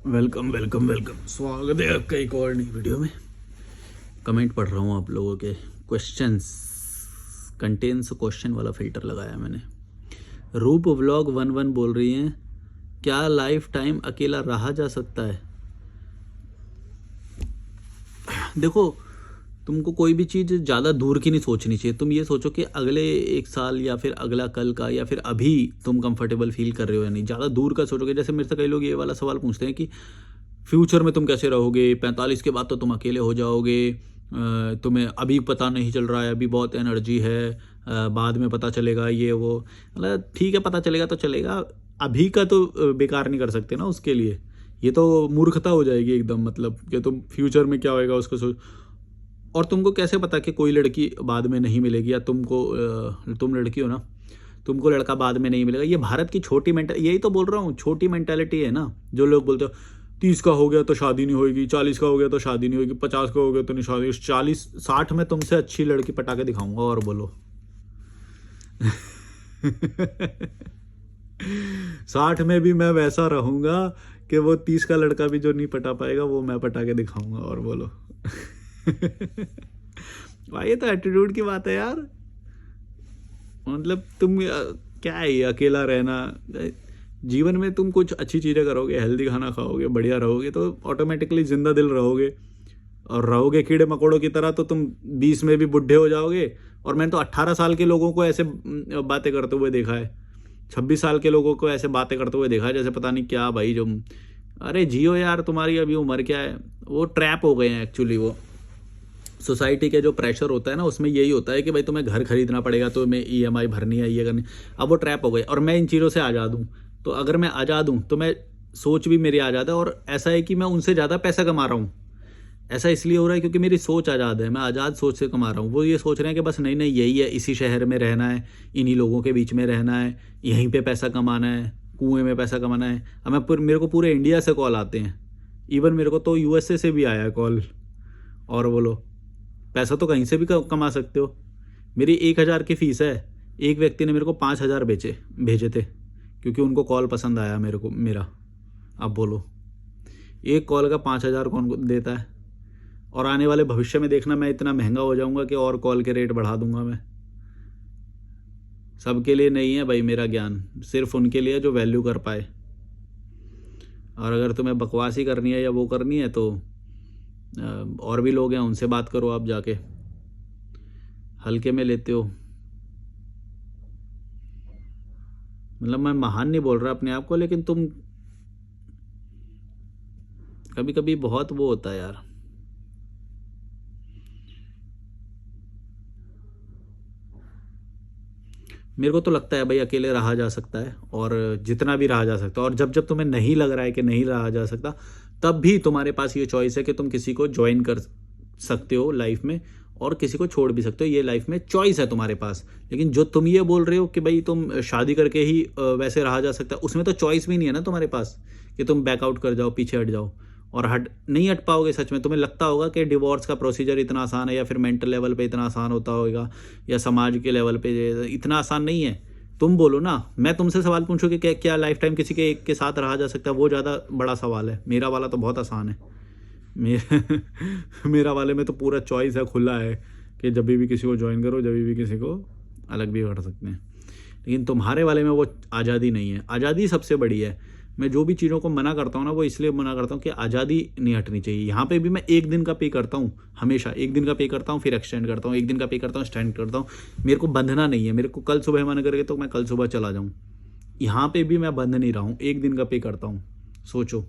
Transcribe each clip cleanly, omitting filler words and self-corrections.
Welcome welcome welcome, स्वागत है आपका एक और नई वीडियो में। कमेंट पढ़ रहा हूँ आप लोगों के क्वेश्चंस। कंटेन्स क्वेश्चन वाला फिल्टर लगाया मैंने। रूप व्लॉग 11 बोल रही हैं, क्या लाइफ टाइम अकेला रहा जा सकता है? देखो, तुमको कोई भी चीज़ ज़्यादा दूर की नहीं सोचनी चाहिए। तुम ये सोचो कि अगले एक साल या फिर अगला कल का या फिर अभी तुम कंफर्टेबल फील कर रहे हो या नहीं। ज़्यादा दूर का सोचोगे, जैसे मेरे से कई लोग ये वाला सवाल पूछते हैं कि फ्यूचर में तुम कैसे रहोगे, 45 के बाद तो तुम अकेले हो जाओगे, तुम्हें अभी पता नहीं चल रहा है, अभी बहुत एनर्जी है, बाद में पता चलेगा ये वो। मतलब ठीक है, पता चलेगा तो चलेगा, अभी का तो बेकार नहीं कर सकते ना उसके लिए। ये तो मूर्खता हो जाएगी एकदम, मतलब कि तुम फ्यूचर में क्या होएगा उसको सोच। और तुमको कैसे पता कि कोई लड़की बाद में नहीं मिलेगी, या तुमको तुम लड़की हो ना, तुमको लड़का बाद में नहीं मिलेगा। ये भारत की छोटी यही तो बोल रहा हूँ, छोटी मेंटालिटी है ना। जो लोग बोलते हो 30 का हो गया तो शादी नहीं होगी, 40 का हो गया तो शादी नहीं होगी, 50 का हो गया तो नहीं शादी, 40-60 में तुमसे अच्छी लड़की पटा के दिखाऊंगा। और बोलो 60 में भी मैं वैसा रहूंगा कि वो 30 का लड़का भी जो नहीं पटा पाएगा वो मैं पटा के दिखाऊंगा। और बोलो भाई, ये तो एटीट्यूड की बात है यार। मतलब तुम क्या है ये अकेला रहना। जीवन में तुम कुछ अच्छी चीज़ें करोगे, हेल्दी खाना खाओगे, बढ़िया रहोगे, तो ऑटोमेटिकली जिंदा दिल रहोगे। और रहोगे कीड़े मकोड़ों की तरह तो तुम 20 में भी बुढ़े हो जाओगे। और मैंने तो 18 साल के लोगों को ऐसे बातें करते हुए देखा है, 26 साल के लोगों को ऐसे बातें करते हुए देखा है जैसे पता नहीं क्या। भाई जो, अरे जियो यार, तुम्हारी अभी उम्र क्या है। वो ट्रैप हो गए हैं एक्चुअली। वो सोसाइटी के जो प्रेशर होता है ना, उसमें यही होता है कि भाई तुम्हें घर खरीदना पड़ेगा, तो मैं ईएमआई भरनी है, ये करनी। अब वो ट्रैप हो गए और मैं इन चीज़ों से आज़ाद हूँ। तो अगर मैं आज़ाद हूँ तो मैं, सोच भी मेरी आज़ाद है। और ऐसा है कि मैं उनसे ज़्यादा पैसा कमा रहा हूँ। ऐसा इसलिए हो रहा है क्योंकि मेरी सोच आज़ाद है, मैं आज़ाद सोच से कमा रहा हूँ। वो ये सोच रहे हैं कि बस नहीं नहीं, यही है, इसी शहर में रहना है, इन्हीं लोगों के बीच में रहना है, यहीं पे पैसा कमाना है, कुएं में पैसा कमाना है। अब मेरे को पूरे इंडिया से कॉल आते हैं। इवन मेरे को तो यूएसए से भी आया है कॉल। और बोलो, पैसा तो कहीं से भी कमा सकते हो। मेरी 1,000 की फ़ीस है, एक व्यक्ति ने मेरे को 5,000 भेजे थे, क्योंकि उनको कॉल पसंद आया मेरे को मेरा। अब बोलो, एक कॉल का 5,000 कौन देता है? और आने वाले भविष्य में देखना, मैं इतना महंगा हो जाऊंगा कि और कॉल के रेट बढ़ा दूंगा मैं। सबके लिए नहीं है भाई मेरा ज्ञान, सिर्फ उनके लिए जो वैल्यू कर पाए। और अगर तुम्हें बकवासी करनी है या वो करनी है तो और भी लोग हैं, उनसे बात करो आप जाके। हल्के में लेते हो। मतलब मैं महान नहीं बोल रहा अपने आप को, लेकिन तुम कभी कभी बहुत वो होता है यार। मेरे को तो लगता है भाई अकेले रहा जा सकता है, और जितना भी रहा जा सकता है। और जब जब तुम्हें नहीं लग रहा है कि नहीं रहा जा सकता, तब भी तुम्हारे पास ये चॉइस है कि तुम किसी को ज्वाइन कर सकते हो लाइफ में, और किसी को छोड़ भी सकते हो। ये लाइफ में चॉइस है तुम्हारे पास। लेकिन जो तुम ये बोल रहे हो कि भाई तुम शादी करके ही वैसे रहा जा सकता है, उसमें तो चॉइस भी नहीं है ना तुम्हारे पास कि तुम बैकआउट कर जाओ, पीछे हट जाओ। और हट नहीं हट पाओगे सच में। तुम्हें लगता होगा कि डिवोर्स का प्रोसीजर इतना आसान है, या फिर मेंटल लेवल पे इतना आसान होता होगा, या समाज के लेवल पे इतना आसान नहीं है। तुम बोलो ना, मैं तुमसे सवाल पूछूं कि क्या लाइफ टाइम किसी के एक के साथ रहा जा सकता है, वो ज़्यादा बड़ा सवाल है। मेरा वाला तो बहुत आसान है। मेरा वाले में तो पूरा चॉइस है, खुला है कि जब भी किसी को ज्वाइन करो, जब भी किसी को अलग भी कर सकते हैं। लेकिन तुम्हारे वाले में वो आज़ादी नहीं है। आज़ादी सबसे बड़ी है। मैं जो भी चीज़ों को मना करता हूँ ना, वो इसलिए मना करता हूँ कि आज़ादी नहीं हटनी चाहिए। यहाँ पे भी मैं एक दिन का पे करता हूँ, हमेशा एक दिन का पे करता हूँ, फिर एक्सटेंड करता हूँ, एक दिन का पे करता हूँ, एक्सटेंड करता हूँ। मेरे को बंधना नहीं है। मेरे को कल सुबह मन करके तो मैं कल सुबह चला जाऊँ। यहाँ पे भी मैं बंध नहीं रहा हूँ, एक दिन का पे करता हूँ। सोचो,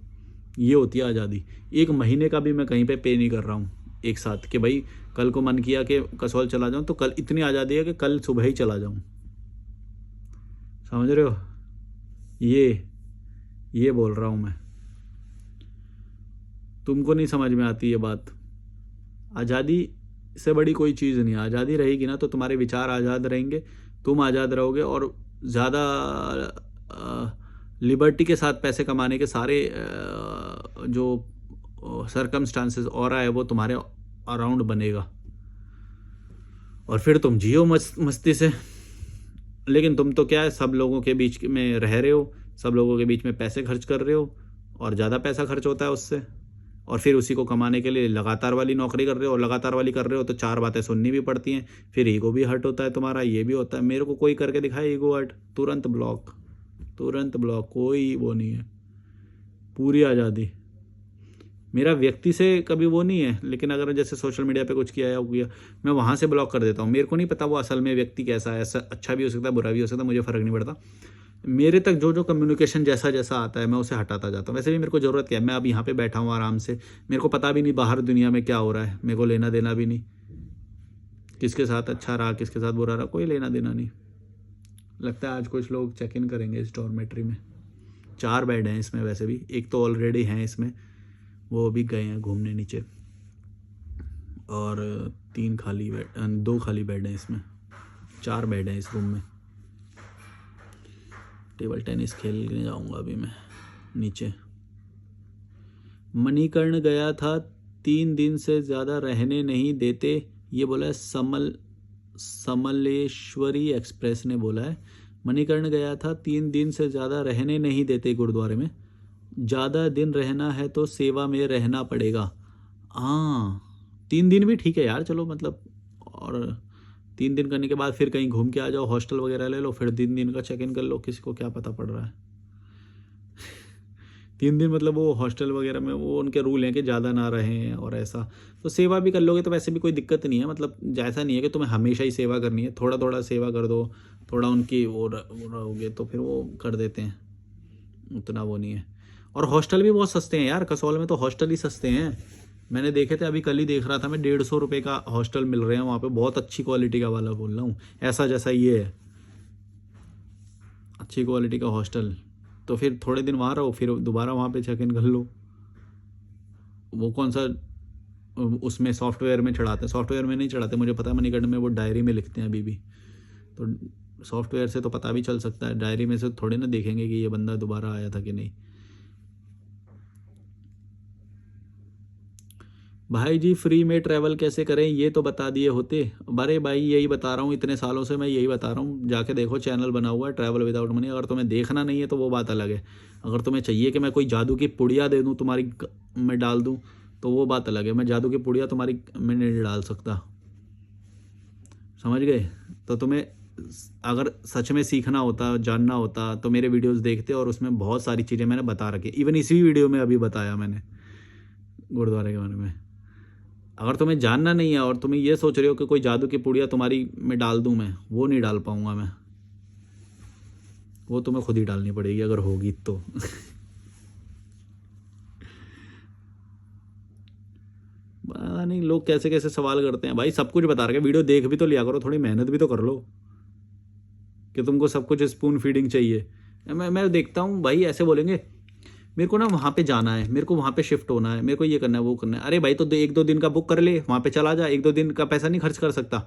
ये होती है आज़ादी। एक महीने का भी मैं कहीं पे नहीं कर रहा हूँ एक साथ, कि भाई कल को मन किया कि कसौल चला जाऊँ, तो कल इतनी आज़ादी है कि कल सुबह ही चला जाऊँ। समझ रहे हो? ये बोल रहा हूँ मैं। तुमको नहीं समझ में आती ये बात। आज़ादी से बड़ी कोई चीज़ नहीं है। आज़ादी रहेगी ना तो तुम्हारे विचार आज़ाद रहेंगे, तुम आज़ाद रहोगे, और ज़्यादा लिबर्टी के साथ पैसे कमाने के सारे जो सरकमस्टांसेस और है वो तुम्हारे अराउंड बनेगा, और फिर तुम जियो मस्ती से। लेकिन तुम तो क्या है, सब लोगों के बीच में रह रहे हो, सब लोगों के बीच में पैसे खर्च कर रहे हो, और ज़्यादा पैसा खर्च होता है उससे, और फिर उसी को कमाने के लिए लगातार वाली नौकरी कर रहे हो, और लगातार वाली कर रहे हो तो 4 बातें सुननी भी पड़ती हैं, फिर ईगो भी हर्ट होता है तुम्हारा, ये भी होता है। मेरे को कोई करके दिखाए ईगो हर्ट, तुरंत ब्लॉक, तुरंत ब्लॉक, कोई वो नहीं है, पूरी आज़ादी। मेरा व्यक्ति से कभी वो नहीं है, लेकिन अगर जैसे सोशल मीडिया पे कुछ किया या किया, मैं वहाँ से ब्लॉक कर देता हूँ। मेरे को नहीं पता वो असल में व्यक्ति कैसा है, ऐसा अच्छा भी हो सकता है, बुरा भी हो सकता है, मुझे फ़र्क नहीं पड़ता। मेरे तक जो जो कम्युनिकेशन जैसा जैसा आता है मैं उसे हटाता जाता हूँ। वैसे भी मेरे को ज़रूरत क्या है, मैं अब यहाँ पे बैठा हूँ आराम से, मेरे को पता भी नहीं बाहर दुनिया में क्या हो रहा है, मेरे को लेना देना भी नहीं, किसके साथ अच्छा रहा किसके साथ बुरा रहा, कोई लेना देना नहीं। लगता है आज कुछ लोग चेक इन करेंगे इस डॉर्मेट्री में। 4 बेड हैं इसमें, वैसे भी एक तो ऑलरेडी हैं इसमें, वो भी गए हैं घूमने नीचे, और 2 खाली बेड हैं इसमें, 4 बेड हैं इस रूम में। टेबल टेनिस खेलने जाऊंगा अभी मैं नीचे। मणिकर्ण गया था, 3 दिन से ज़्यादा रहने नहीं देते, ये बोला है समलेश्वरी एक्सप्रेस ने बोला है। मणिकर्ण गया था, 3 दिन से ज़्यादा रहने नहीं देते गुरुद्वारे में, ज़्यादा दिन रहना है तो सेवा में रहना पड़ेगा। हाँ 3 दिन भी ठीक है यार, चलो मतलब, और 3 दिन करने के बाद फिर कहीं घूम के आ जाओ, हॉस्टल वगैरह ले लो, फिर 3 दिन का चेक इन कर लो, किसी को क्या पता पड़ रहा है। 3 दिन मतलब वो हॉस्टल वगैरह में वो उनके रूल हैं कि ज़्यादा ना रहें, और ऐसा तो सेवा भी कर लोगे तो वैसे भी कोई दिक्कत नहीं है। मतलब ऐसा नहीं है कि तुम्हें हमेशा ही सेवा करनी है, थोड़ा थोड़ा सेवा कर दो, थोड़ा उनकी वो रहोगे तो फिर वो कर देते हैं, उतना वो नहीं है। और हॉस्टल भी बहुत सस्ते हैं यार, कसौल में तो हॉस्टल ही सस्ते हैं, मैंने देखे थे, अभी कल ही देख रहा था मैं, 150 रुपये का हॉस्टल मिल रहे हैं वहाँ पे, बहुत अच्छी क्वालिटी का वाला बोल रहा हूँ, ऐसा जैसा ये है, अच्छी क्वालिटी का हॉस्टल। तो फिर थोड़े दिन वहाँ रहो, फिर दोबारा वहाँ पे चेक इन कर लो। वो कौन सा उसमें सॉफ्टवेयर में चढ़ाते हैं, सॉफ्टवेयर में नहीं चढ़ाते, मुझे पता है मणिकर्ण में वो डायरी में लिखते हैं अभी भी, तो सॉफ्टवेयर से तो पता भी चल सकता है, डायरी में से थोड़े ना देखेंगे कि ये बंदा दोबारा आया था कि नहीं। भाई जी फ्री में ट्रैवल कैसे करें ये तो बता दिए होते। अरे भाई यही बता रहा हूँ, इतने सालों से मैं यही बता रहा हूँ, जाके देखो चैनल बना हुआ है ट्रैवल विदाउट मनी। अगर तुम्हें देखना नहीं है तो वो बात अलग है, अगर तुम्हें चाहिए कि मैं कोई जादू की पुड़िया दे दूँ तुम्हारी मैं डाल दूँ तो वो बात अलग है, मैं जादू की पुड़िया तुम्हारी मैं नहीं डाल सकता, समझ गए। तो तुम्हें अगर सच में सीखना होता जानना होता तो मेरे वीडियोस देखते, और उसमें बहुत सारी चीज़ें मैंने बता रखी, इवन इसी वीडियो में अभी बताया मैंने गुरुद्वारे के बारे में। अगर तुम्हें जानना नहीं है और तुम्हें ये सोच रहे हो कि कोई जादू की पुड़िया तुम्हारी में डाल दूं, मैं वो नहीं डाल पाऊंगा मैं, वो तुम्हें खुद ही डालनी पड़ेगी अगर होगी तो। पता नहीं लोग कैसे कैसे सवाल करते हैं भाई, सब कुछ बता रहे, वीडियो देख भी तो लिया करो, थोड़ी मेहनत भी तो कर लो, कि तुमको सब कुछ स्पून फीडिंग चाहिए। मैं देखता हूँ भाई ऐसे बोलेंगे, मेरे को ना वहाँ पे जाना है, मेरे को वहाँ पे शिफ्ट होना है, मेरे को ये करना है वो करना है। अरे भाई तो 1-2 दिन का बुक कर ले, वहाँ पे चला जा, 1-2 दिन का पैसा नहीं खर्च कर सकता।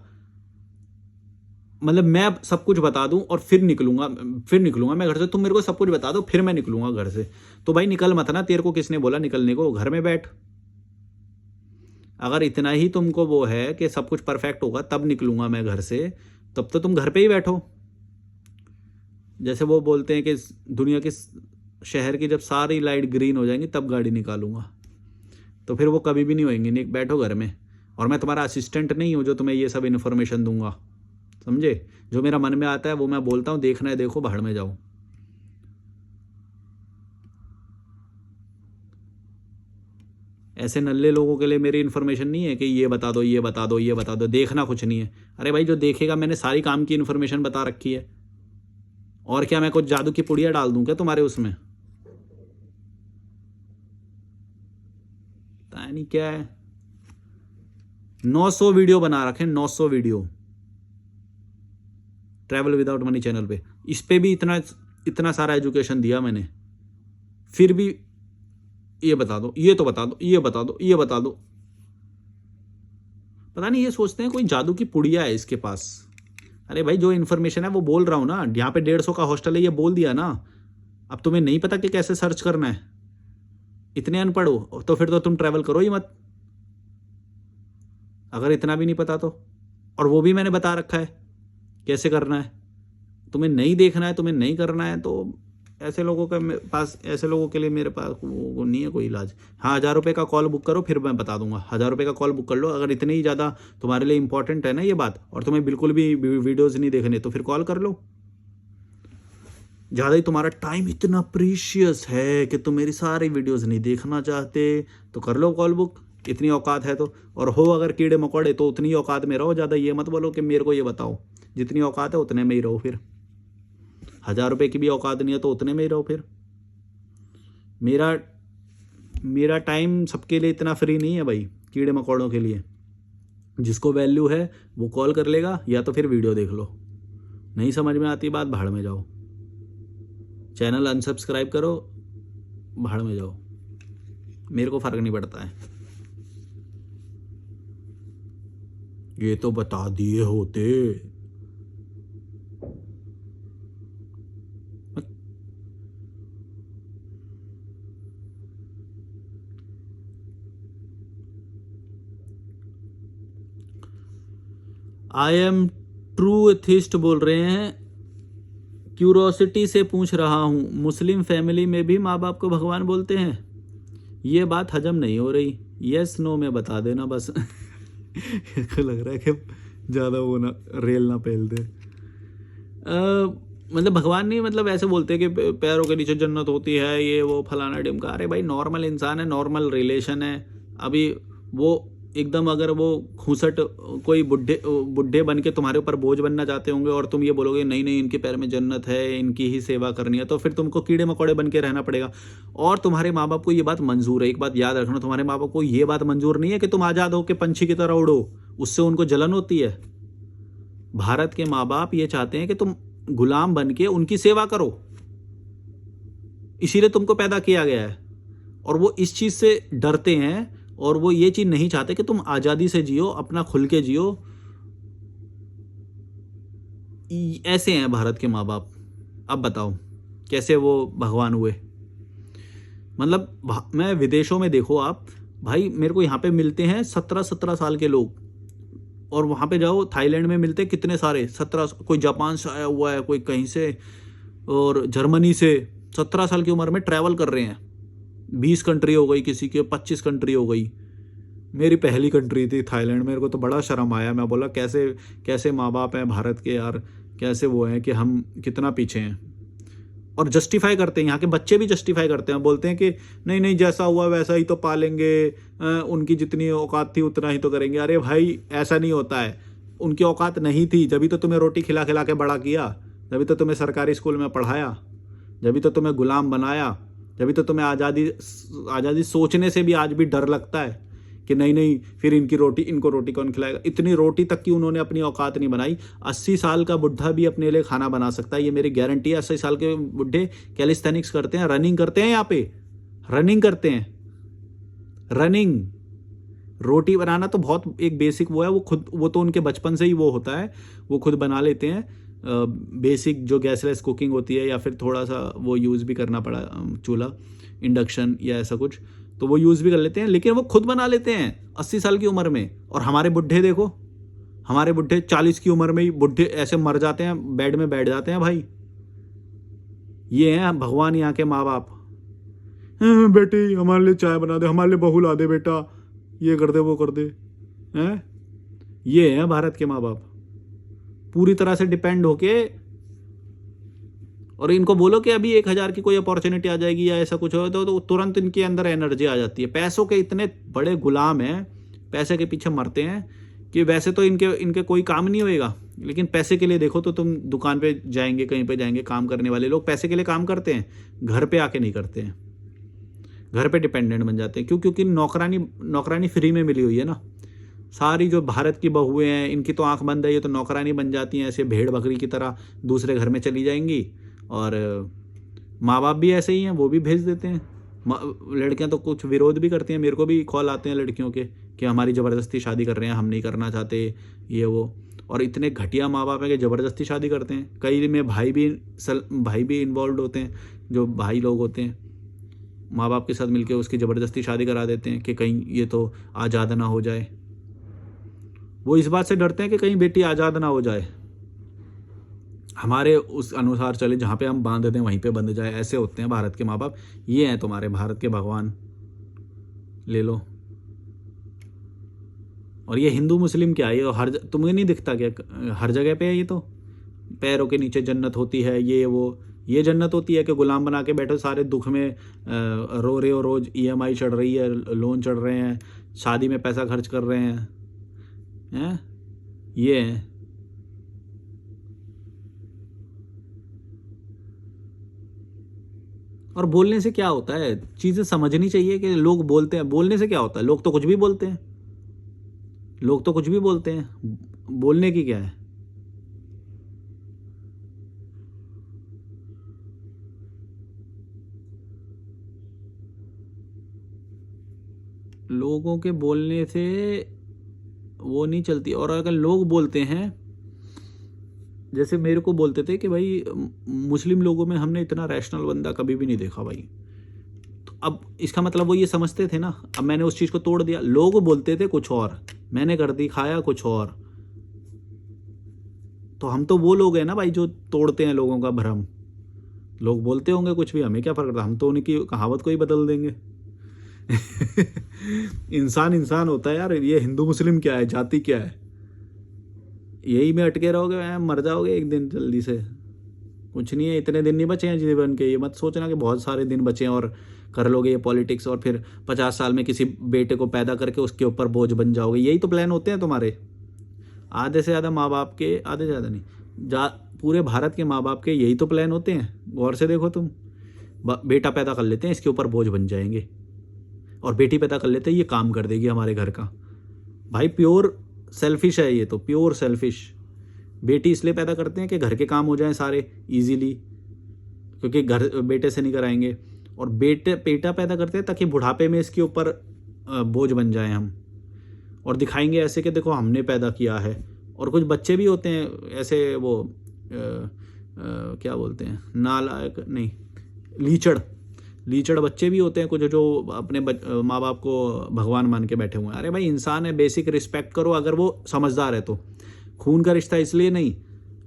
मतलब मैं सब कुछ बता दूं और फिर निकलूंगा मैं घर से, तुम मेरे को सब कुछ बता दो फिर मैं निकलूंगा घर से, तो भाई निकल मत ना, तेरे को किसने बोला निकलने को, घर में बैठ। अगर इतना ही तुमको वो है कि सब कुछ परफेक्ट होगा तब निकलूंगा मैं घर से, तब तो तुम घर पे ही बैठो। जैसे वो बोलते हैं कि दुनिया के शहर की जब सारी लाइट ग्रीन हो जाएंगी तब गाड़ी निकालूंगा, तो फिर वो कभी भी नहीं होएंगी, नहीं बैठो घर में। और मैं तुम्हारा असिस्टेंट नहीं हूँ जो तुम्हें ये सब इन्फॉर्मेशन दूंगा, समझे। जो मेरा मन में आता है वो मैं बोलता हूँ, देखना है देखो, भाड़ में जाओ। ऐसे नल्ले लोगों के लिए मेरी इन्फॉर्मेशन नहीं है कि ये बता दो ये बता दो ये बता दो, देखना कुछ नहीं है। अरे भाई जो देखेगा, मैंने सारी काम की इन्फॉर्मेशन बता रखी है, और क्या मैं कुछ जादू की पुड़िया डाल दूं क्या तुम्हारे उसमें, पता नहीं क्या है। 900 वीडियो बना रखे, 900 video travel without money channel पे, इस पे भी इतना सारा एजुकेशन दिया मैंने, फिर भी ये बता दो ये तो बता दो ये बता दो ये बता दो। पता नहीं ये सोचते हैं कोई जादू की पुड़िया है इसके पास। अरे भाई जो इन्फॉर्मेशन है वो बोल रहा हूँ ना, यहाँ पे 150 का हॉस्टल है ये बोल दिया ना, अब तुम्हें नहीं पता कि कैसे सर्च करना है, इतने अनपढ़ हो तो फिर तो तुम ट्रैवल करो ही मत, अगर इतना भी नहीं पता तो। और वो भी मैंने बता रखा है कैसे करना है, तुम्हें नहीं देखना है तुम्हें नहीं करना है तो ऐसे लोगों के पास, ऐसे लोगों के लिए मेरे पास वो नहीं है कोई इलाज। हाँ, 1000 रुपये का कॉल बुक करो, फिर मैं बता दूंगा। 1000 रुपये का कॉल बुक कर लो, अगर इतनी ही ज़्यादा तुम्हारे लिए इंपॉर्टेंट है ना ये बात, और तुम्हें बिल्कुल भी वीडियोज़ नहीं देखने, तो फिर कॉल कर लो। ज़्यादा ही तुम्हारा टाइम इतना प्रीशियस है कि तुम मेरी सारी वीडियोज़ नहीं देखना चाहते, तो कर लो कॉल बुक, इतनी औकात है तो। और हो अगर कीड़े मकोड़े, तो उतनी औकात में रहो, ज़्यादा ये मत बोलो कि मेरे को ये बताओ। जितनी औकात है उतने में ही रहो फिर। 1000 रुपये की भी औकात नहीं है तो उतने में ही रहो फिर। मेरा टाइम सबके लिए इतना फ्री नहीं है भाई, कीड़े मकोड़ों के लिए। जिसको वैल्यू है वो कॉल कर लेगा, या तो फिर वीडियो देख लो। नहीं समझ में आती बात, भाड़ में जाओ, चैनल अनसब्सक्राइब करो, भाड़ में जाओ, मेरे को फ़र्क नहीं पड़ता है। ये तो बता दिए होते। आई एम ट्रू एथिस्ट बोल रहे हैं, क्यूरोसिटी से पूछ रहा हूँ, मुस्लिम फैमिली में भी माँ बाप को भगवान बोलते हैं? ये बात हजम नहीं हो रही, यस नो में बता देना बस। इसको लग रहा है कि ज़्यादा वो ना रेल ना पेल दे। मतलब भगवान नहीं, मतलब ऐसे बोलते हैं कि पैरों के नीचे जन्नत होती है, ये वो फलाना ढिमका। अरे भाई, नॉर्मल इंसान है, नॉर्मल रिलेशन है। अभी वो एकदम, अगर वो खूसट कोई बुढ़े बन के तुम्हारे ऊपर बोझ बनना चाहते होंगे, और तुम ये बोलोगे नहीं नहीं इनके पैर में जन्नत है, इनकी ही सेवा करनी है, तो फिर तुमको कीड़े मकोड़े बन के रहना पड़ेगा। और तुम्हारे माँ बाप को ये बात मंजूर है, एक बात याद रखना, तुम्हारे माँ बाप को ये बात मंजूर नहीं है कि तुम आज़ाद हो के पंछी की तरह उड़ो, उससे उनको जलन होती है। भारत के माँ बाप ये चाहते हैं कि तुम गुलाम बन के उनकी सेवा करो, इसीलिए तुमको पैदा किया गया है। और वो इस चीज़ से डरते हैं, और वो ये चीज़ नहीं चाहते कि तुम आज़ादी से जियो, अपना खुल के जियो। ऐसे हैं भारत के माँ बाप। अब बताओ कैसे वो भगवान हुए? मतलब मैं विदेशों में देखो आप भाई, मेरे को यहाँ पे मिलते हैं 17-17 साल के लोग, और वहाँ पे जाओ थाईलैंड में मिलते कितने सारे 17, कोई जापान से आया हुआ है, कोई कहीं से, और जर्मनी से 17 साल की उम्र में ट्रैवल कर रहे हैं। 20 कंट्री हो गई, किसी के 25 कंट्री हो गई। मेरी पहली कंट्री थी थाईलैंड। मेरे को तो बड़ा शर्म आया, मैं बोला कैसे कैसे माँ बाप हैं भारत के यार, कैसे वो हैं कि हम कितना पीछे हैं। और जस्टिफाई करते हैं, यहाँ के बच्चे भी जस्टिफाई करते हैं, बोलते हैं कि नहीं नहीं जैसा हुआ वैसा ही तो पालेंगे, उनकी जितनी औकात थी उतना ही तो करेंगे। अरे भाई ऐसा नहीं होता है, उनकी औकात नहीं थी, जब तो तुम्हें रोटी खिला खिला के बड़ा किया, जब तो तुम्हें सरकारी स्कूल में पढ़ाया, जब तो तुम्हें गुलाम बनाया, जब तो तुम्हें आज़ादी सोचने से भी आज भी डर लगता है कि नहीं नहीं फिर इनको रोटी कौन खिलाएगा। इतनी रोटी तक की उन्होंने अपनी औकात नहीं बनाई। 80 साल का बुढ़ा भी अपने लिए खाना बना सकता है, ये मेरी गारंटी है। 80 साल के बुढ़े कैलिस्थेनिक्स करते हैं, रनिंग करते हैं, यहाँ पे रनिंग करते हैं। रनिंग, रोटी बनाना तो बहुत एक बेसिक वो है, वो तो उनके बचपन से ही वो होता है, वो खुद बना लेते हैं। बेसिक जो गैसलेस कुकिंग होती है, या फिर थोड़ा सा वो यूज़ भी करना पड़ा, चूल्हा, इंडक्शन या ऐसा कुछ, तो वो यूज़ भी कर लेते हैं, लेकिन वो खुद बना लेते हैं 80 साल की उम्र में। और हमारे बुढ़े देखो, हमारे बुढ़े 40 की उम्र में ही बुढ़े ऐसे मर जाते हैं, बेड में बैठ जाते हैं भाई। ये हैं भगवान यहाँ के माँ बाप। बेटी हमारे लिए चाय बना दे, हमारे लिए बहू ला दे बेटा, ये कर दे वो कर दे, हैं? ये हैं भारत के माँ बाप, पूरी तरह से डिपेंड होके। और इनको बोलो कि अभी 1000 की कोई अपॉर्चुनिटी आ जाएगी या ऐसा कुछ हो, तो तुरंत इनके अंदर एनर्जी आ जाती है। पैसों के इतने बड़े गुलाम हैं, पैसे के पीछे मरते हैं कि वैसे तो इनके कोई काम नहीं होएगा, लेकिन पैसे के लिए देखो तो तुम दुकान पे जाएंगे, कहीं पे जाएंगे, काम करने वाले लोग पैसे के लिए काम करते हैं, घर पे आके नहीं करते हैं, घर पे डिपेंडेंट बन जाते हैं। क्यों? क्योंकि नौकरानी फ्री में मिली हुई है ना। सारी जो भारत की बहुएं हैं, इनकी तो आंख बंद है, ये तो नौकरानी बन जाती हैं, ऐसे भेड़ बकरी की तरह दूसरे घर में चली जाएंगी। और माँ बाप भी ऐसे ही हैं, वो भी भेज देते हैं। लड़कियां तो कुछ विरोध भी करती हैं, मेरे को भी कॉल आते हैं लड़कियों के कि हमारी ज़बरदस्ती शादी कर रहे हैं, हम नहीं करना चाहते, ये वो। और इतने घटिया माँ बाप हैं कि ज़बरदस्ती शादी करते हैं। कई में भाई भी इन्वॉल्व होते हैं, जो भाई लोग होते हैं, माँ बाप के साथ मिलकर उसकी ज़बरदस्ती शादी करा देते हैं कि कहीं ये तो आज़ाद ना हो जाए। वो इस बात से डरते हैं कि कहीं बेटी आज़ाद ना हो जाए। हमारे उस अनुसार चले, जहाँ पे हम बांध दें वहीं पे बंध जाए, ऐसे होते हैं भारत के माँ बाप। ये हैं तुम्हारे भारत के भगवान, ले लो। और ये हिंदू मुस्लिम क्या है, ये तुम्हें नहीं दिखता क्या हर जगह पे है ये तो? पैरों के नीचे जन्नत होती है, ये वो, ये जन्नत होती है कि गुलाम बना के बैठो, सारे दुख में रो रहे हो, रोज ईएमआई चढ़ रही है, लोन चढ़ रहे हैं, शादी में पैसा खर्च कर रहे हैं? ये है। और बोलने से क्या होता है, चीज़ें समझनी चाहिए कि लोग बोलते हैं, बोलने से क्या होता है, लोग तो कुछ भी बोलते हैं, लोग तो कुछ भी बोलते हैं, बोलने की क्या है? लोगों के बोलने से वो नहीं चलती। और अगर लोग बोलते हैं, जैसे मेरे को बोलते थे कि भाई मुस्लिम लोगों में हमने इतना रैशनल बंदा कभी भी नहीं देखा भाई, तो अब इसका मतलब वो ये समझते थे ना। अब मैंने उस चीज़ को तोड़ दिया, लोग बोलते थे कुछ और, मैंने कर दिखाया कुछ और। तो हम तो वो लोग हैं ना भाई जो तोड़ते हैं लोगों का भ्रम। लोग बोलते होंगे कुछ भी, हमें क्या फर्क पड़ता, हम तो उनकी कहावत को ही बदल देंगे। इंसान इंसान होता है यार, ये हिंदू मुस्लिम क्या है, जाति क्या है? यही में अटके रहोगे, मर जाओगे एक दिन जल्दी से। कुछ नहीं है, इतने दिन नहीं बचे हैं जीवन के, ये मत सोचना कि बहुत सारे दिन बचे हैं और कर लोगे ये पॉलिटिक्स, और फिर 50 साल में किसी बेटे को पैदा करके उसके ऊपर बोझ बन जाओगे। यही तो प्लान होते हैं तुम्हारे। आधे से ज़्यादा माँ बाप के, आधे से ज़्यादा नहीं, पूरे भारत के माँ बाप के यही तो प्लान होते हैं। गौर से देखो तुम, बेटा पैदा कर लेते हैं, इसके ऊपर बोझ बन जाएंगे, और बेटी पैदा कर लेते हैं, ये काम कर देगी हमारे घर का। भाई प्योर सेल्फिश है ये तो, प्योर सेल्फिश। बेटी इसलिए पैदा करते हैं कि घर के काम हो जाएं सारे इजीली, क्योंकि घर बेटे से नहीं कराएंगे। और बेटा पैदा करते हैं ताकि बुढ़ापे में इसके ऊपर बोझ बन जाएं हम, और दिखाएंगे ऐसे कि देखो हमने पैदा किया है। और कुछ बच्चे भी होते हैं ऐसे, वो क्या बोलते हैं, नालायक नहीं, लीचड़ बच्चे भी होते हैं कुछ, जो अपने माँ बाप को भगवान मान के बैठे हुए हैं। अरे भाई इंसान है, बेसिक रिस्पेक्ट करो। अगर वो समझदार है तो, खून का रिश्ता इसलिए नहीं,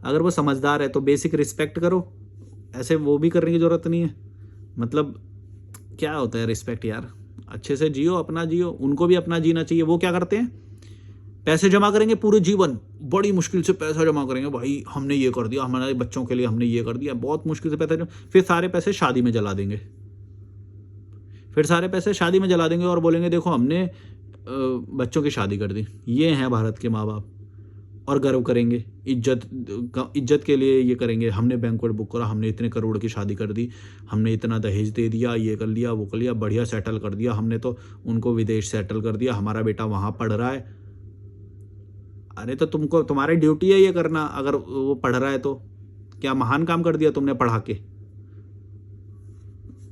अगर वो समझदार है तो बेसिक रिस्पेक्ट करो। ऐसे वो भी करने की ज़रूरत नहीं है। मतलब क्या होता है रिस्पेक्ट यार? अच्छे से जियो, अपना जियो, उनको भी अपना जीना चाहिए। वो क्या करते हैं, पैसे जमा करेंगे पूरे जीवन, बड़ी मुश्किल से पैसा जमा करेंगे, भाई हमने ये कर दिया, हमारे बच्चों के लिए हमने ये कर दिया, बहुत मुश्किल से पैसा, फिर सारे पैसे शादी में जला देंगे, और बोलेंगे देखो हमने बच्चों की शादी कर दी। ये हैं भारत के माँ बाप। और गर्व करेंगे, इज्जत के लिए ये करेंगे, हमने बैंक्वेट बुक करा, हमने इतने करोड़ की शादी कर दी, हमने इतना दहेज दे दिया, ये कर लिया, वो कर लिया, बढ़िया सेटल कर दिया हमने, तो उनको विदेश सेटल कर दिया, हमारा बेटा वहाँ पढ़ रहा है। अरे तो तुमको, तुम्हारी ड्यूटी है ये करना। अगर वो पढ़ रहा है तो क्या महान काम कर दिया तुमने पढ़ा के?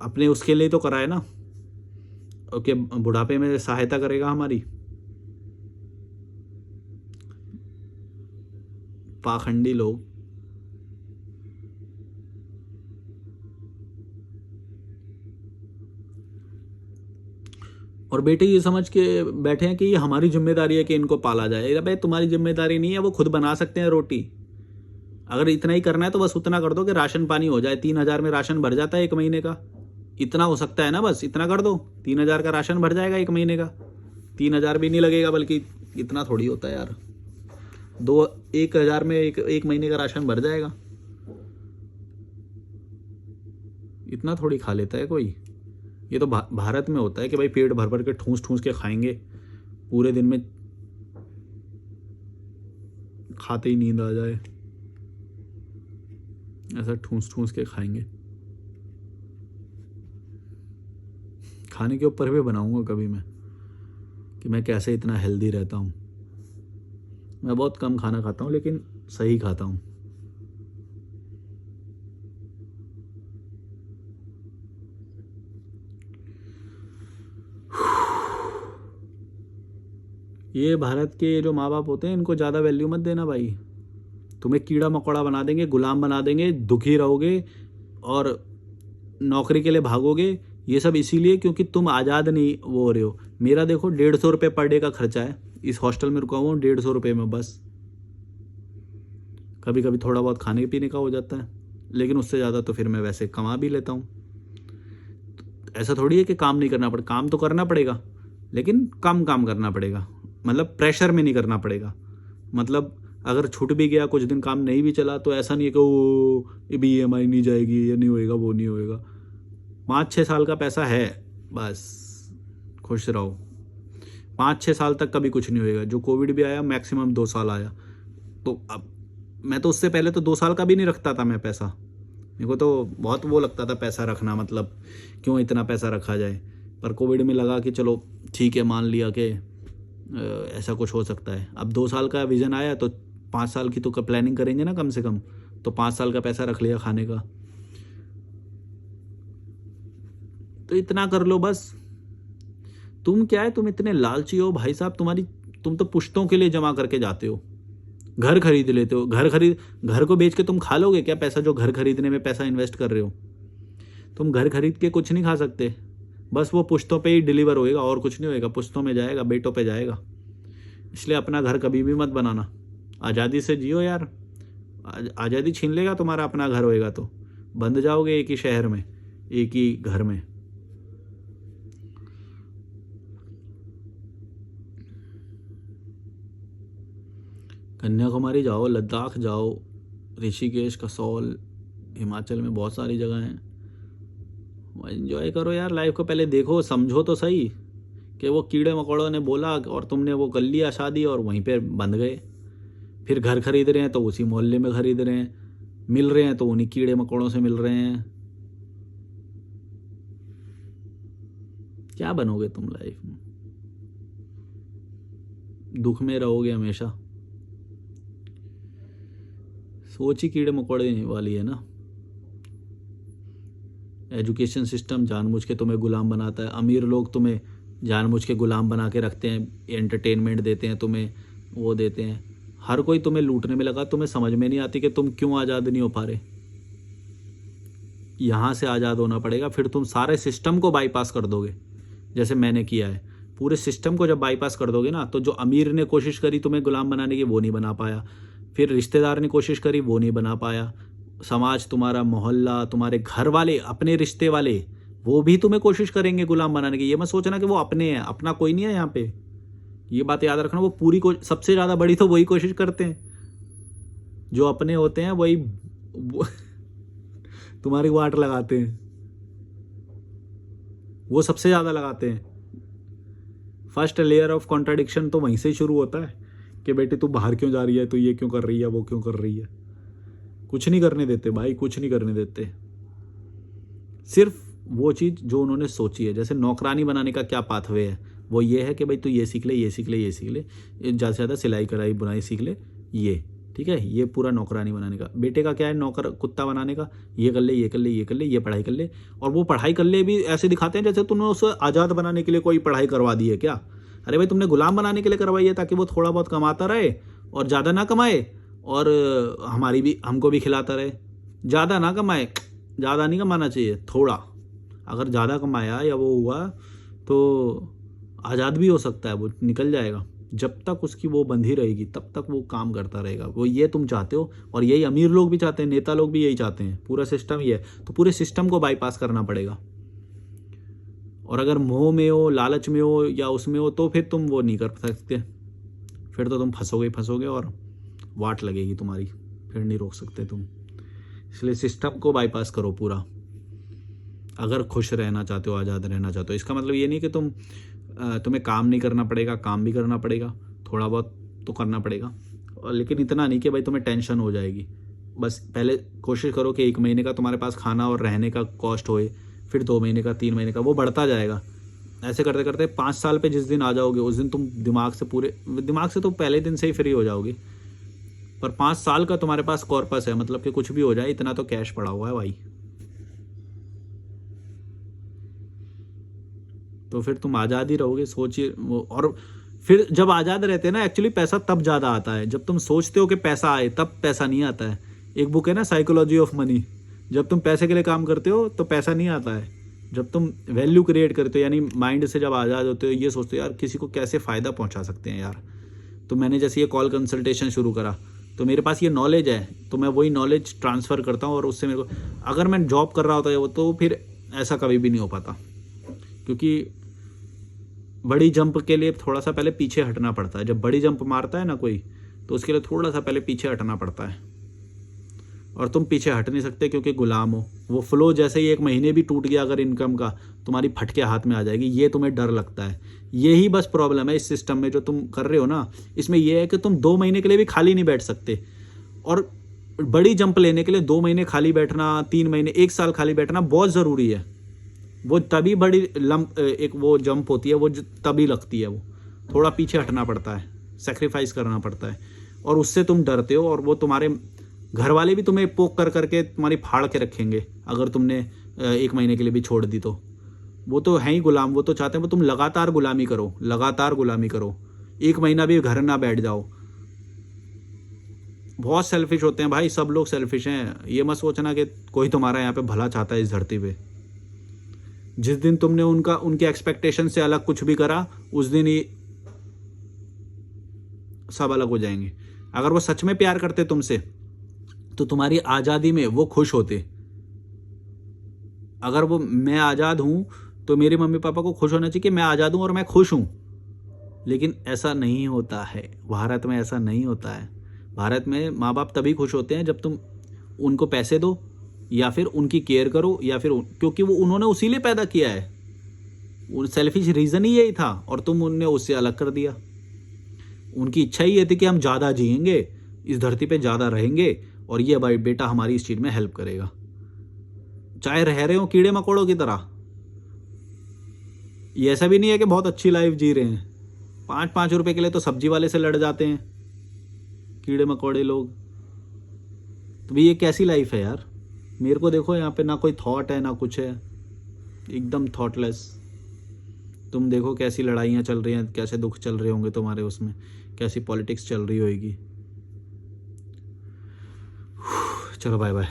अपने उसके लिए तो करा है ना, ओके, बुढ़ापे में सहायता करेगा हमारी। पाखंडी लोग। और बेटे ये समझ के बैठे हैं कि ये हमारी जिम्मेदारी है कि इनको पाला जाए। अबे तुम्हारी जिम्मेदारी नहीं है, वो खुद बना सकते हैं रोटी। अगर इतना ही करना है तो बस उतना कर दो कि राशन पानी हो जाए। 3,000 में राशन भर जाता है 1 महीने का, इतना हो सकता है ना, बस इतना कर दो, 3,000 का राशन भर जाएगा 1 महीने का। 3,000 भी नहीं लगेगा, बल्कि इतना थोड़ी होता है यार, 1,000 में एक महीने का राशन भर जाएगा। इतना थोड़ी खा लेता है कोई। ये तो भारत में होता है कि भाई पेट भर भर के ठूस ठूस के खाएंगे, पूरे दिन में खाते ही नींद आ जाए, ऐसा ठूस ठूस के खाएंगे। खाने के ऊपर भी बनाऊंगा कभी मैं, कि मैं कैसे इतना हेल्दी रहता हूँ। मैं बहुत कम खाना खाता हूँ, लेकिन सही खाता हूँ। ये भारत के जो माँ बाप होते हैं, इनको ज़्यादा वैल्यू मत देना भाई। तुम्हें कीड़ा मकोड़ा बना देंगे, गुलाम बना देंगे, दुखी रहोगे और नौकरी के लिए भागोगे। ये सब इसीलिए क्योंकि तुम आज़ाद नहीं वो हो रहे हो। मेरा देखो 150 रुपये पर डे का खर्चा है, इस हॉस्टल में रुका हुआ हूँ 150 रुपये में बस। कभी कभी थोड़ा बहुत खाने पीने का हो जाता है, लेकिन उससे ज़्यादा तो फिर मैं वैसे कमा भी लेता हूँ। ऐसा थोड़ी है कि काम नहीं करना पड़े, काम तो करना पड़ेगा, लेकिन कम काम करना पड़ेगा, मतलब प्रेशर में नहीं करना पड़ेगा। मतलब अगर छूट भी गया, कुछ दिन काम नहीं भी चला, तो ऐसा नहीं है कि वो भी EMI नहीं जाएगी, ये नहीं होएगा, वो नहीं होएगा। 5-6 साल का पैसा है, बस खुश रहो। 5-6 साल तक कभी कुछ नहीं होएगा। जो कोविड भी आया मैक्सिमम 2 साल आया, तो अब मैं तो उससे पहले तो 2 साल का भी नहीं रखता था मैं पैसा। मेरे को तो बहुत वो लगता था पैसा रखना, मतलब क्यों इतना पैसा रखा जाए। पर कोविड में लगा कि चलो ठीक है, मान लिया कि ऐसा कुछ हो सकता है। अब 2 साल का विज़न आया तो 5 साल की तो प्लानिंग करेंगे ना कम से कम, तो 5 साल का पैसा रख लिया खाने का। तो इतना कर लो बस। तुम क्या है, तुम इतने लालची हो भाई साहब, तुम तो पुश्तों के लिए जमा करके जाते हो। घर खरीद लेते हो, घर को बेच के तुम खा लोगे क्या पैसा, जो घर खरीदने में पैसा इन्वेस्ट कर रहे हो? तुम घर खरीद के कुछ नहीं खा सकते, बस वो पुश्तों पे ही डिलीवर होएगा और कुछ नहीं होएगा, पुश्तों में जाएगा, बेटों पे जाएगा। इसलिए अपना घर कभी भी मत बनाना, आज़ादी से जियो यार। आज़ादी छीन लेगा तुम्हारा अपना घर होएगा तो बंद जाओगे एक ही शहर में, एक ही घर में। कन्याकुमारी जाओ, लद्दाख जाओ, ऋषिकेश, कसौल, हिमाचल में बहुत सारी जगह हैं। एंजॉय करो यार लाइफ को, पहले देखो समझो तो सही कि वो कीड़े मकोड़ों ने बोला और तुमने वो कर लिया शादी और वहीं पे बंध गए। फिर घर खरीद रहे हैं तो उसी मोहल्ले में खरीद रहे हैं, मिल रहे हैं तो उन्हीं कीड़े मकोड़ों से मिल रहे हैं। क्या बनोगे तुम लाइफ में? दुख में रहोगे हमेशा। सोच ही कीड़े मकोड़े वाली है ना। एजुकेशन सिस्टम जानबूझ के तुम्हें गुलाम बनाता है। अमीर लोग तुम्हें जानबूझ के गुलाम बना के रखते हैं, एंटरटेनमेंट देते हैं तुम्हें, वो देते हैं। हर कोई तुम्हें लूटने में लगा, तुम्हें समझ में नहीं आती कि तुम क्यों आज़ाद नहीं हो पा रहे। यहाँ से आज़ाद होना पड़ेगा, फिर तुम सारे सिस्टम को बाईपास कर दोगे जैसे मैंने किया है। पूरे सिस्टम को जब बाईपास कर दोगे ना, तो जो अमीर ने कोशिश करी तुम्हें गुलाम बनाने की, वो नहीं बना पाया। फिर रिश्तेदार ने कोशिश करी, वो नहीं बना पाया। समाज, तुम्हारा मोहल्ला, तुम्हारे घर वाले, अपने रिश्ते वाले, वो भी तुम्हें कोशिश करेंगे गुलाम बनाने की। ये मत सोचना कि वो अपने हैं, अपना कोई नहीं है यहाँ पे। ये बात याद रखना, वो पूरी सबसे ज़्यादा बड़ी तो वही कोशिश करते हैं। जो अपने होते हैं वही तुम्हारी वाट लगाते हैं, वो सबसे ज़्यादा लगाते हैं। फर्स्ट लेयर ऑफ कॉन्ट्राडिक्शन तो वहीं से शुरू होता है कि बेटे तू बाहर क्यों जा रही है, तो ये क्यों कर रही है, वो क्यों कर रही है। कुछ नहीं करने देते भाई, कुछ नहीं करने देते। सिर्फ वो चीज़ जो उन्होंने सोची है। जैसे नौकरानी बनाने का क्या पाथवे है, वो ये है कि भाई तू ये सीख ले, ये सीख ले, ये सीख ले, ज़्यादा से ज़्यादा सिलाई कढ़ाई बुनाई सीख ले, ये ठीक है। ये पूरा नौकरानी बनाने का। बेटे का क्या है, नौकर कुत्ता बनाने का, ये कर ले, ये कर ले, ये कर ले, ये पढ़ाई कर ले। और वो पढ़ाई कर ले भी ऐसे दिखाते हैं जैसे तुमने उसे आज़ाद बनाने के लिए कोई पढ़ाई करवा दी है क्या। अरे भाई तुमने गुलाम बनाने के लिए करवाई है, ताकि वो थोड़ा बहुत कमाता रहे और ज़्यादा ना कमाए, और हमको भी खिलाता रहे। ज़्यादा ना कमाए, ज़्यादा नहीं कमाना चाहिए, थोड़ा। अगर ज़्यादा कमाया या वो हुआ तो आज़ाद भी हो सकता है, वो निकल जाएगा। जब तक उसकी वो बंधी रहेगी तब तक वो काम करता रहेगा। वो ये तुम चाहते हो, और यही अमीर लोग भी चाहते हैं, नेता लोग भी यही चाहते हैं। पूरा सिस्टम ये है, तो पूरे सिस्टम को बाईपास करना पड़ेगा। और अगर मोह में हो, लालच में हो, या उसमें हो, तो फिर तुम वो नहीं कर सकते। फिर तो तुम फंसोगे और वाट लगेगी तुम्हारी, फिर नहीं रोक सकते तुम। इसलिए सिस्टम को बाईपास करो पूरा, अगर खुश रहना चाहते हो, आज़ाद रहना चाहते हो। इसका मतलब ये नहीं कि तुम्हें काम नहीं करना पड़ेगा, काम भी करना पड़ेगा, थोड़ा बहुत तो करना पड़ेगा, और लेकिन इतना नहीं कि भाई तुम्हें टेंशन हो जाएगी। बस पहले कोशिश करो कि 1 महीने का तुम्हारे पास खाना और रहने का कॉस्ट होए, फिर 2 महीने का, 3 महीने का, वो बढ़ता जाएगा। ऐसे करते करते 5 साल पे जिस दिन आ जाओगे, उस दिन तुम दिमाग से तो पहले दिन से ही फ्री हो जाओगे। पर 5 साल का तुम्हारे पास कॉर्पस है, मतलब कि कुछ भी हो जाए इतना तो कैश पड़ा हुआ है भाई। तो फिर तुम आज़ाद ही रहोगे, सोचिए। और फिर जब आज़ाद रहते हैं ना, एक्चुअली पैसा तब ज़्यादा आता है जब तुम सोचते हो कि पैसा आए, तब पैसा नहीं आता है। एक बुक है ना, साइकोलॉजी ऑफ मनी। जब तुम पैसे के लिए काम करते हो तो पैसा नहीं आता है। जब तुम वैल्यू क्रिएट करते हो, यानी माइंड से जब आज़ाद होते हो, ये सोचते हो यार किसी को कैसे फ़ायदा पहुंचा सकते हैं यार। तो मैंने जैसे ये कॉल कंसल्टेशन शुरू करा, तो मेरे पास ये नॉलेज है, तो मैं वही नॉलेज ट्रांसफ़र करता हूँ और उससे मेरे को, अगर मैं जॉब कर रहा होता है वो, तो फिर ऐसा कभी भी नहीं हो पाता, क्योंकि बड़ी जंप के लिए थोड़ा सा पहले पीछे हटना पड़ता है। जब बड़ी जंप मारता है ना कोई, तो उसके लिए थोड़ा सा पहले पीछे हटना पड़ता है, और तुम पीछे हट नहीं सकते क्योंकि गुलाम हो। वो फ्लो जैसे ही 1 महीने भी टूट गया अगर इनकम का, तुम्हारी फट के हाथ में आ जाएगी। ये तुम्हें डर लगता है, यही बस प्रॉब्लम है इस सिस्टम में जो तुम कर रहे हो ना। इसमें यह है कि तुम 2 महीने के लिए भी खाली नहीं बैठ सकते, और बड़ी जंप लेने के लिए 2 महीने खाली बैठना, 3 महीने, 1 साल खाली बैठना बहुत ज़रूरी है। वो तभी बड़ी एक वो जंप होती है, वो तभी लगती है। वो थोड़ा पीछे हटना पड़ता है, सेक्रीफाइस करना पड़ता है, और उससे तुम डरते हो। और वो तुम्हारे घर वाले भी तुम्हें पोक कर करके तुम्हारी फाड़ के रखेंगे अगर तुमने 1 महीने के लिए भी छोड़ दी तो। वो तो हैं ही गुलाम, वो तो चाहते हैं वो तुम लगातार गुलामी करो, लगातार गुलामी करो, 1 महीना भी घर ना बैठ जाओ। बहुत सेल्फिश होते हैं भाई, सब लोग सेल्फिश हैं। ये मत सोचना कि कोई तुम्हारा यहाँ पे भला चाहता है इस धरती पे। जिस दिन तुमने उनके एक्सपेक्टेशन से अलग कुछ भी करा, उस दिन ही सब अलग हो जाएंगे। अगर वो सच में प्यार करते तुमसे, तो तुम्हारी आज़ादी में वो खुश होते। अगर वो मैं आज़ाद हूँ, तो मेरे मम्मी पापा को खुश होना चाहिए कि मैं आज़ाद हूँ और मैं खुश हूँ। लेकिन ऐसा नहीं होता है, भारत में ऐसा नहीं होता है। भारत में माँ बाप तभी खुश होते हैं जब तुम उनको पैसे दो, या फिर उनकी केयर करो, या फिर क्योंकि वो उन्होंने उसी लिए पैदा किया है। वो सेल्फिश रीज़न ही यही था, और तुम उनने उससे अलग कर दिया। उनकी इच्छा ही ये थी कि हम ज़्यादा जिएंगे, इस धरती पे ज़्यादा रहेंगे, और ये भाई बेटा हमारी इस चीज़ में हेल्प करेगा, चाहे रह रहे हो कीड़े मकोड़ों की तरह। ये ऐसा भी नहीं है कि बहुत अच्छी लाइफ जी रहे हैं। 5-5 रुपए के लिए तो सब्जी वाले से लड़ जाते हैं कीड़े मकोड़े लोग। तो भी ये कैसी लाइफ है यार? मेरे को देखो, यहाँ पे ना कोई थॉट है ना कुछ है, एकदम थॉटलेस। तुम देखो कैसी लड़ाइयाँ चल रही हैं, कैसे दुख चल रहे होंगे तुम्हारे उसमें, कैसी पॉलिटिक्स चल रही होगी। चलो बाय बाय।